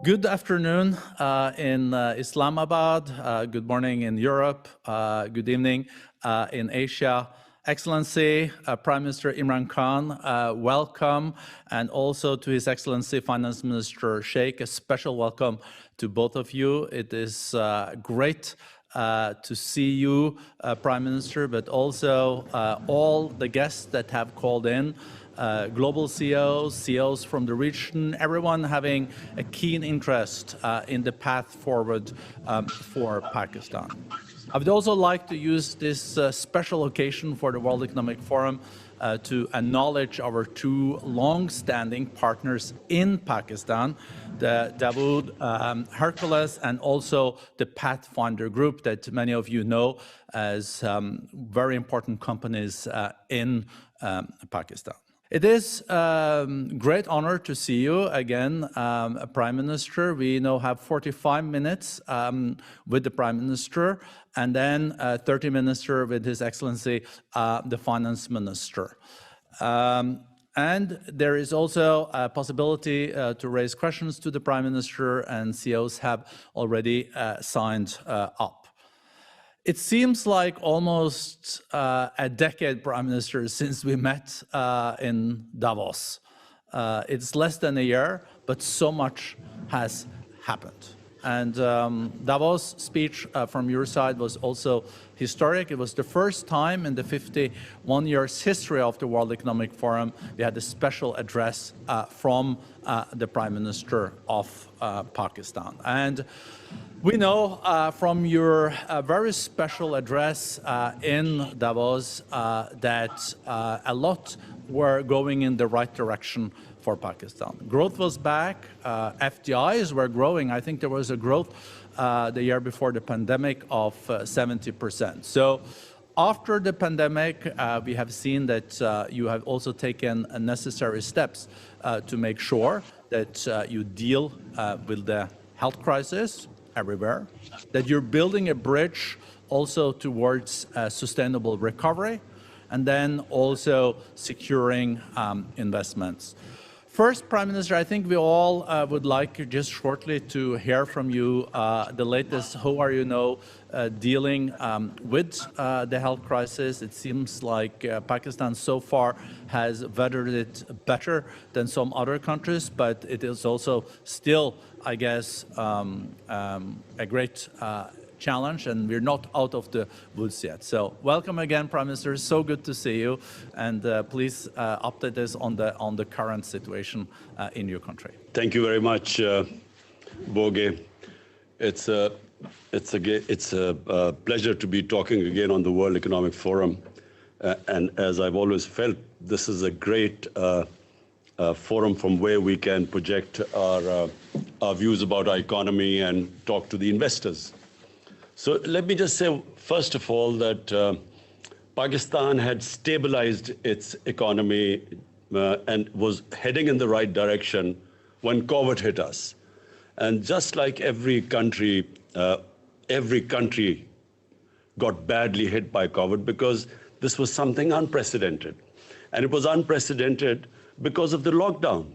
Good afternoon in Islamabad, good morning in Europe, good evening in Asia. Excellency, Prime Minister Imran Khan, welcome, and also to His Excellency Finance Minister Sheikh, a special welcome to both of you. It is great to see you, Prime Minister, but also all the guests that have called in. Global CEOs, CEOs from the region, everyone having a keen interest in the path forward for Pakistan. I would also like to use this special occasion for the World Economic Forum to acknowledge our two long-standing partners in Pakistan, the Dawood Hercules and also the Pathfinder Group that many of you know as very important companies in Pakistan. It is a great honor to see you again, Prime Minister. We now have 45 minutes with the Prime Minister and then 30 minutes with His Excellency, the Finance Minister. And there is also a possibility to raise questions to the Prime Minister, and CEOs have already signed up. It seems like almost a decade, Prime Minister, since we met in Davos. It's less than a year, but so much has happened. And Davos speech from your side was also historic. It was the first time in the 51 years history of the World Economic Forum we had a special address from the Prime Minister of Pakistan. And we know from your very special address in Davos that a lot were going in the right direction for Pakistan. Growth was back, FDIs were growing. I think there was a growth the year before the pandemic of 70%. So after the pandemic, we have seen that you have also taken necessary steps to make sure that you deal with the health crisis everywhere, that you're building a bridge also towards sustainable recovery, and then also securing investments. First, Prime Minister, I think we all would like just shortly to hear from you the latest. How are you now dealing with the health crisis? It seems like Pakistan so far has weathered it better than some other countries, but it is also still, I guess, a great challenge, and we're not out of the woods yet. So welcome again, Prime Minister. So good to see you, and please update us on the current situation in your country. Thank you very much, Boge. It's a pleasure to be talking again on the World Economic Forum, and as I've always felt, this is a great forum from where we can project our views about our economy and talk to the investors. So let me just say, first of all, that Pakistan had stabilized its economy and was heading in the right direction when COVID hit us. And just like every country got badly hit by COVID because this was something unprecedented. And it was unprecedented because of the lockdown.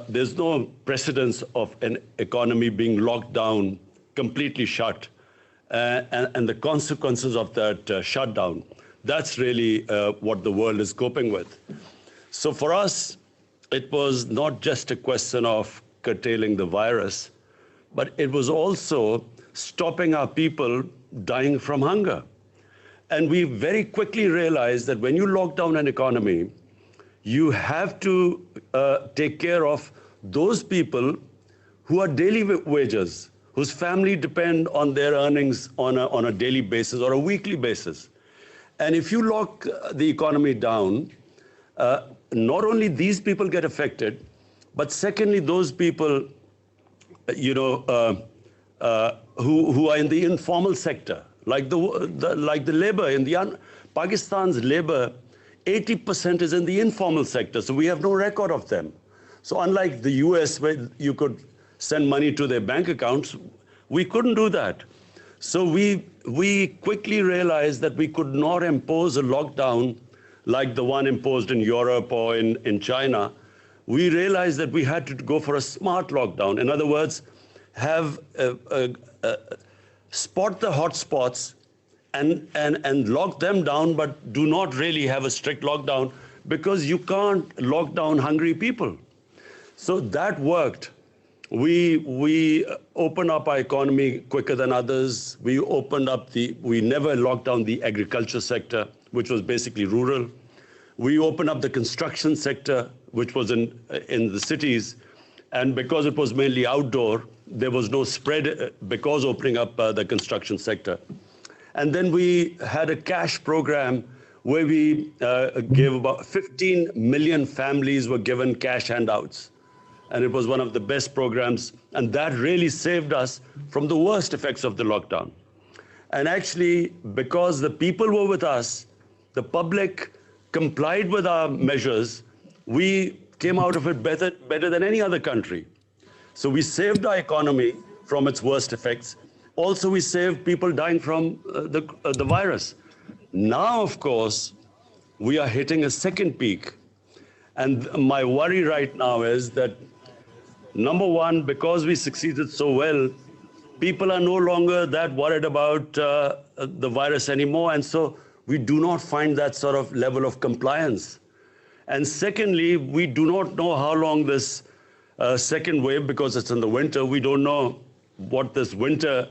There's no precedence of an economy being locked down, completely shut, and the consequences of that shutdown. That's really what the world is coping with. So for us, it was not just a question of curtailing the virus, but it was also stopping our people dying from hunger. And we very quickly realized that when you lock down an economy, you have to take care of those people who are daily wagers, whose family depend on their earnings on a daily basis or a weekly basis. And if you lock the economy down, not only these people get affected, but secondly, those people, who are in the informal sector, like the labor in Pakistan's labor, 80% is in the informal sector, so we have no record of them. So unlike the US, where you could send money to their bank accounts, we couldn't do that. So we quickly realized that we could not impose a lockdown like the one imposed in Europe or in China, we realized that we had to go for a smart lockdown. In other words, have spot the hotspots and lock them down, but do not really have a strict lockdown, because you can't lock down hungry people. So that worked. We opened up our economy quicker than others. We never locked down the agriculture sector, which was basically rural. We opened up the construction sector, which was in the cities. And because it was mainly outdoor, there was no spread because opening up the construction sector. And then we had a cash program where we gave about 15 million families were given cash handouts. And it was one of the best programs, and that really saved us from the worst effects of the lockdown. And actually, because the people were with us, the public complied with our measures, we came out of it better than any other country. So we saved our economy from its worst effects. Also, we saved people dying from the virus. Now, of course, we are hitting a second peak. And my worry right now is that, number one, because we succeeded so well, people are no longer that worried about the virus anymore. And so we do not find that sort of level of compliance. And secondly, we do not know how long this second wave, because it's in the winter, we don't know what this winter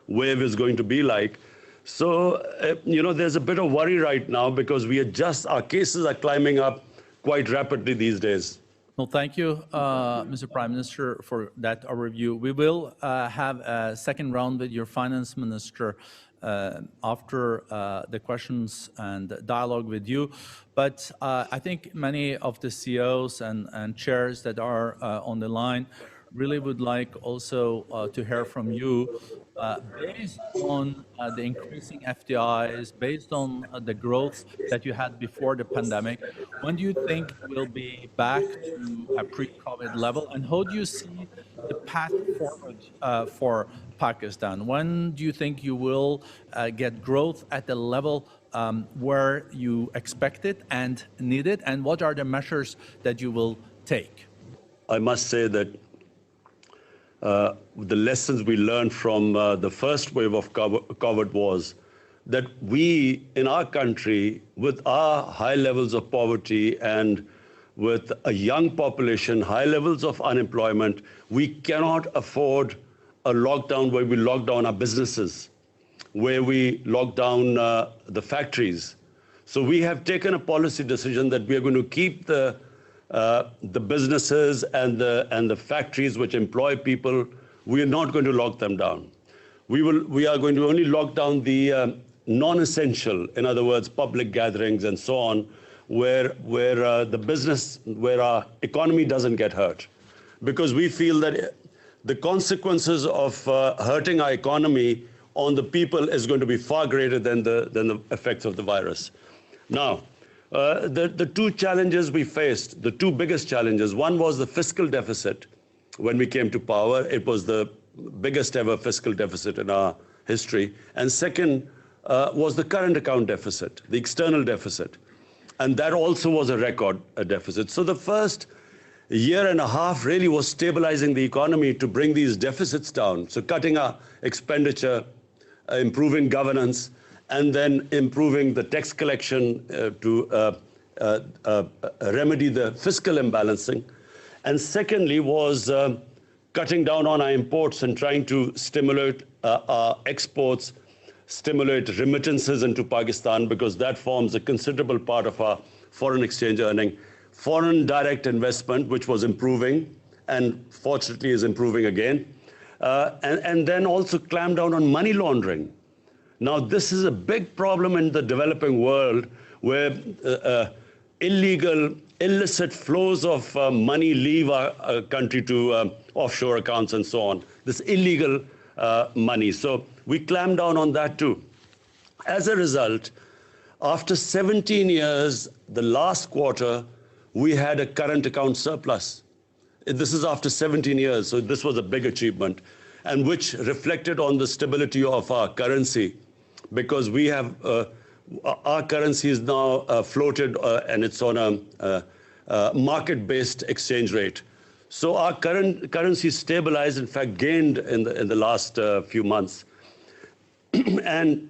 wave is going to be like. So, there's a bit of worry right now, because our cases are climbing up quite rapidly these days. Well, thank you, Mr. Prime Minister, for that overview. We will have a second round with your finance minister after the questions and dialogue with you. But I think many of the CEOs and chairs that are on the line really would like also to hear from you, based on the increasing FDIs, based on the growth that you had before the pandemic. When do you think we'll be back to a pre-COVID level, and how do you see the path forward for Pakistan? When do you think you will get growth at the level where you expect it and need it, and what are the measures that you will take? I must say that the lessons we learned from the first wave of COVID was that we, in our country, with our high levels of poverty and with a young population, high levels of unemployment, we cannot afford a lockdown where we lock down our businesses, where we lock down the factories. So we have taken a policy decision that we are going to keep the businesses and the factories which employ people. We are not going to lock them down. We are going to only lock down the non-essential, in other words, public gatherings and so on, where our economy doesn't get hurt, because we feel that the consequences of hurting our economy on the people is going to be far greater than the effects of the virus. Now, the two challenges we faced, the two biggest challenges, one was the fiscal deficit. When we came to power, it was the biggest ever fiscal deficit in our history. And second was the current account deficit, the external deficit. And that also was a record deficit. So the first year and a half really was stabilizing the economy to bring these deficits down. So cutting our expenditure, improving governance, and then improving the tax collection to remedy the fiscal imbalancing. And secondly was cutting down on our imports and trying to stimulate our exports, stimulate remittances into Pakistan, because that forms a considerable part of our foreign exchange earning. Foreign direct investment, which was improving, and fortunately is improving again. And then also clamp down on money laundering. Now, this is a big problem in the developing world, where illegal, illicit flows of money leave our country to offshore accounts and so on. This illegal money. So we clamp down on that too. As a result, after 17 years, the last quarter, we had a current account surplus. This is after 17 years, so this was a big achievement, and which reflected on the stability of our currency, because we have our currency is now floated and it's on a market-based exchange rate. So our current currency stabilized, in fact, gained in the last few months. And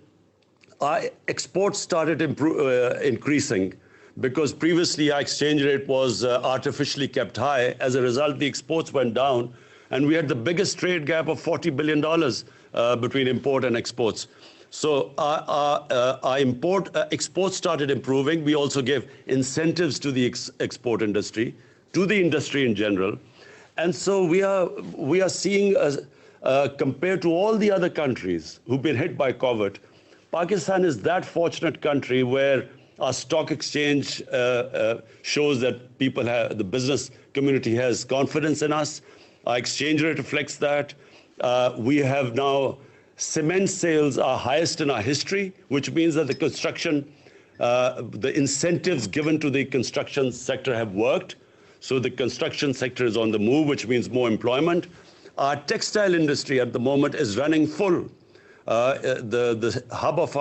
our exports started increasing because previously our exchange rate was artificially kept high. As a result, the exports went down, and we had the biggest trade gap of $40 billion between import and exports. So our exports started improving. We also gave incentives to the export industry, to the industry in general. And so we are seeing, compared to all the other countries who've been hit by COVID, Pakistan is that fortunate country where our stock exchange shows that the business community has confidence in us. Our exchange rate reflects that. We have now cement sales are highest in our history, which means that the incentives given to the construction sector have worked. So the construction sector is on the move, which means more employment. Our textile industry at the moment is running full. The hub of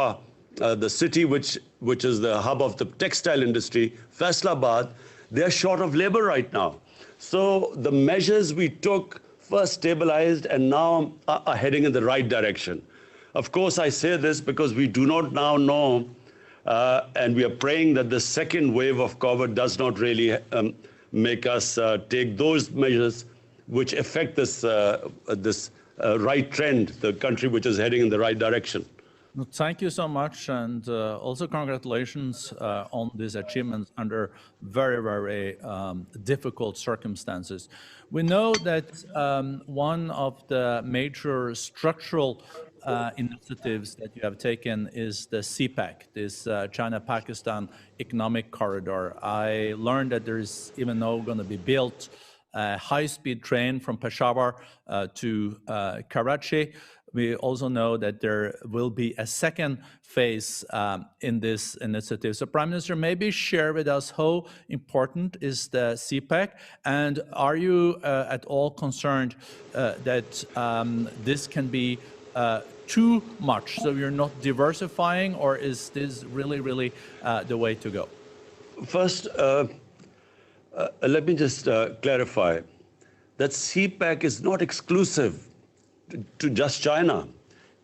the city, which is the hub of the textile industry, Faisalabad, they're short of labor right now. So the measures we took first stabilized and now are heading in the right direction. Of course, I say this because we do not now know, and we are praying that the second wave of COVID does not really make us take those measures which affect this right trend, the country which is heading in the right direction. Thank you so much, and also congratulations on these achievements under very, very difficult circumstances. We know that one of the major structural initiatives that you have taken is the CPEC, this China-Pakistan Economic Corridor. I learned that there is even now going to be built a high-speed train from Peshawar to Karachi. We also know that there will be a second phase in this initiative. So, Prime Minister, maybe share with us how important is the CPEC, and are you at all concerned that this can be too much, so you're not diversifying, or is this really, really the way to go? First, let me just clarify that CPEC is not exclusive to just China.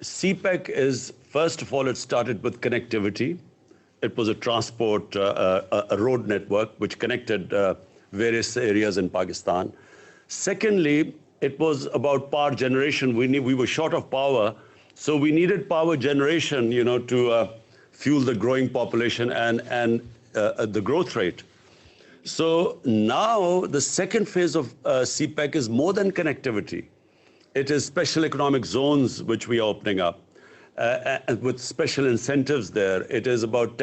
CPEC is, first of all, it started with connectivity. It was a transport, a road network which connected various areas in Pakistan. Secondly, it was about power generation. We were short of power, so we needed power generation, to fuel the growing population and the growth rate. So now the second phase of CPEC is more than connectivity. It is special economic zones which we are opening up with special incentives there. It is about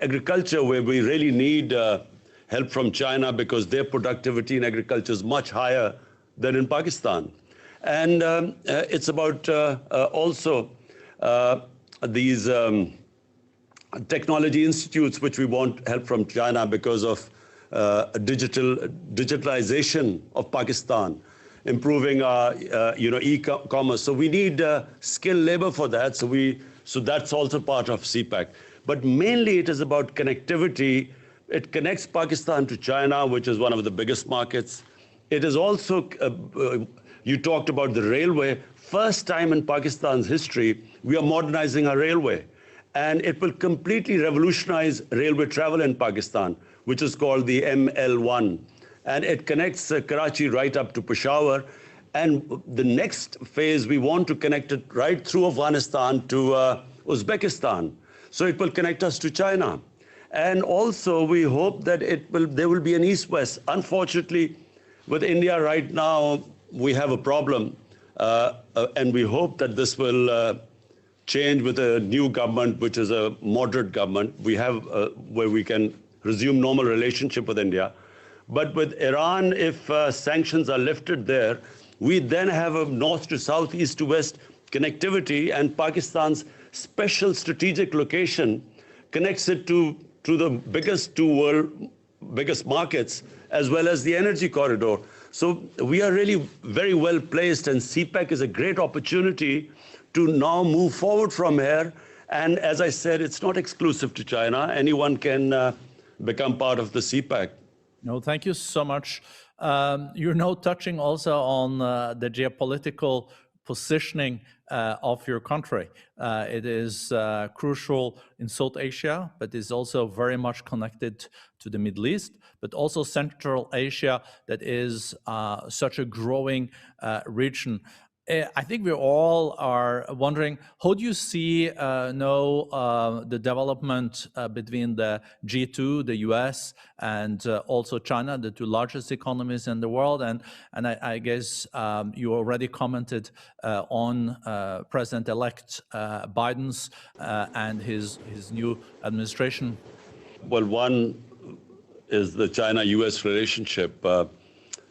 agriculture, where we really need help from China because their productivity in agriculture is much higher than in Pakistan. And it's about also these technology institutes which we want help from China because of digitalization of Pakistan, improving our e-commerce. So we need skilled labor for that. So that's also part of CPEC. But mainly it is about connectivity. It connects Pakistan to China, which is one of the biggest markets. It is also, you talked about the railway. First time in Pakistan's history, we are modernizing our railway. And it will completely revolutionize railway travel in Pakistan, which is called the ML1. And it connects Karachi right up to Peshawar. And the next phase, we want to connect it right through Afghanistan to Uzbekistan. So it will connect us to China. And also, we hope that there will be an east-west. Unfortunately, with India right now, we have a problem. And we hope that this will change with a new government, which is a moderate government. We have where we can resume normal relationship with India. But with Iran, if sanctions are lifted there, we then have a north to south, east to west connectivity, and Pakistan's special strategic location connects it to the biggest biggest markets, as well as the energy corridor. So we are really very well placed, and CPEC is a great opportunity to now move forward from here. And as I said, it's not exclusive to China. Anyone can become part of the CPEC. No, thank you so much. You're now touching also on the geopolitical positioning of your country. It is crucial in South Asia, but is also very much connected to the Middle East, but also Central Asia, that is such a growing region. I think we all are wondering, how do you see the development between the G2, the US, and also China, the two largest economies in the world? And I guess you already commented on President-elect Biden's and his new administration. Well, one is the China-US relationship,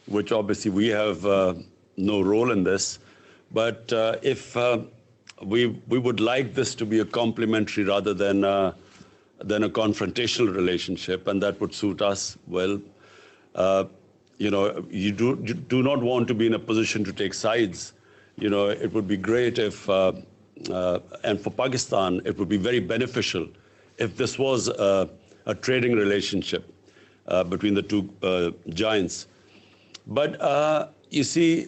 which obviously we have no role in this. But if we would like this to be a complementary rather than a confrontational relationship, and that would suit us well. You do not want to be in a position to take sides. It would be great if, and for Pakistan, it would be very beneficial if this was a trading relationship between the two giants. But you see,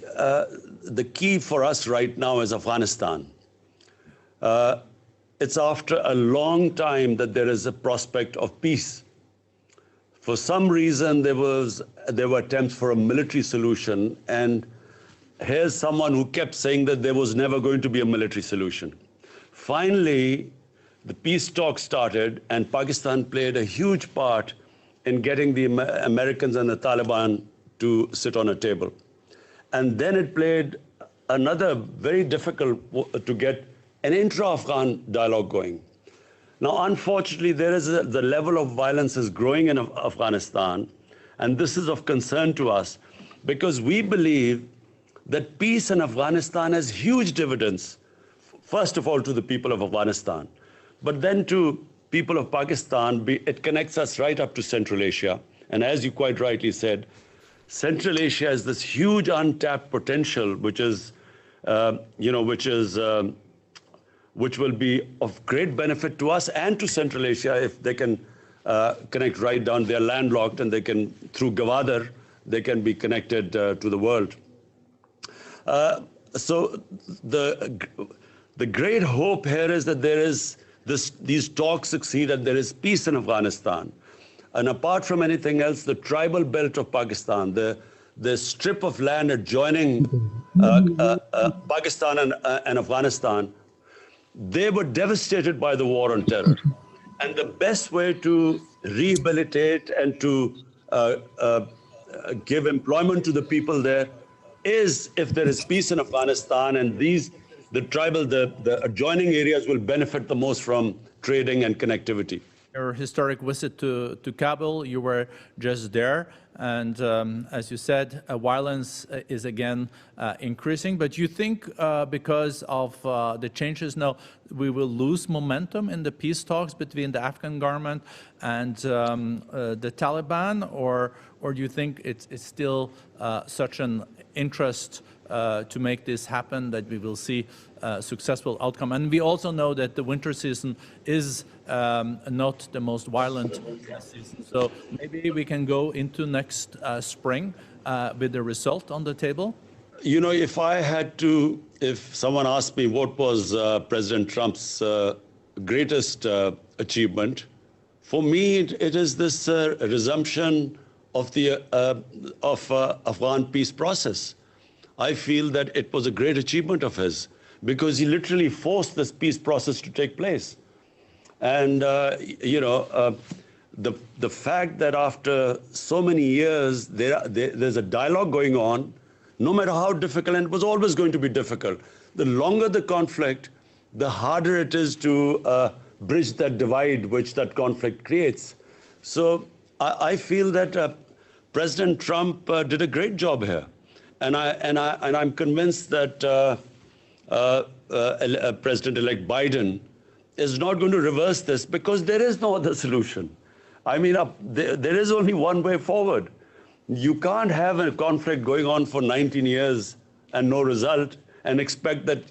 the key for us right now is Afghanistan. It's after a long time that there is a prospect of peace. For some reason, there were attempts for a military solution, and here's someone who kept saying that there was never going to be a military solution. Finally, the peace talks started, and Pakistan played a huge part in getting the Americans and the Taliban to sit on a table. And then it played another very difficult to get an intra-Afghan dialogue going. Now, unfortunately, the level of violence is growing in Afghanistan, and this is of concern to us because we believe that peace in Afghanistan has huge dividends, first of all to the people of Afghanistan, but then to people of Pakistan. It connects us right up to Central Asia, and as you quite rightly said, Central Asia has this huge untapped potential, which will be of great benefit to us and to Central Asia if they can connect right down. They're landlocked, and they can, through Gwadar, they can be connected to the world. So the great hope here is that these talks succeed and there is peace in Afghanistan. And apart from anything else, the tribal belt of Pakistan, the strip of land adjoining Pakistan and Afghanistan, they were devastated by the war on terror. And the best way to rehabilitate and to give employment to the people there is if there is peace in Afghanistan, and the adjoining areas will benefit the most from trading and connectivity. Your historic visit to Kabul, you were just there, and as you said, violence is again increasing. But you think because of the changes now, we will lose momentum in the peace talks between the Afghan government and the Taliban, or do you think it's still such an interest to make this happen that we will see a successful outcome? And we also know that the winter season is not the most violent season. So maybe we can go into next spring with the result on the table? If someone asked me what was President Trump's greatest achievement, for me it is this resumption of the Afghan peace process. I feel that it was a great achievement of his because he literally forced this peace process to take place. And, the fact that after so many years, there's a dialogue going on, no matter how difficult, and it was always going to be difficult. The longer the conflict, the harder it is to bridge that divide which that conflict creates. So I feel that President Trump did a great job here. And I'm convinced that President-elect Biden is not going to reverse this because there is no other solution. I mean, there is only one way forward. You can't have a conflict going on for 19 years and no result and expect that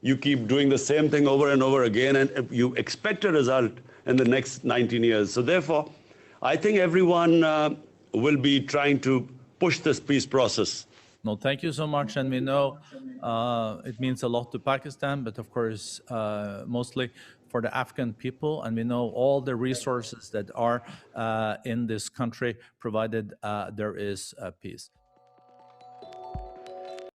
you keep doing the same thing over and over again and you expect a result in the next 19 years. So therefore, I think everyone will be trying to push this peace process. No, thank you so much. And we know it means a lot to Pakistan, but of course, mostly for the Afghan people. And we know all the resources that are in this country, provided there is peace.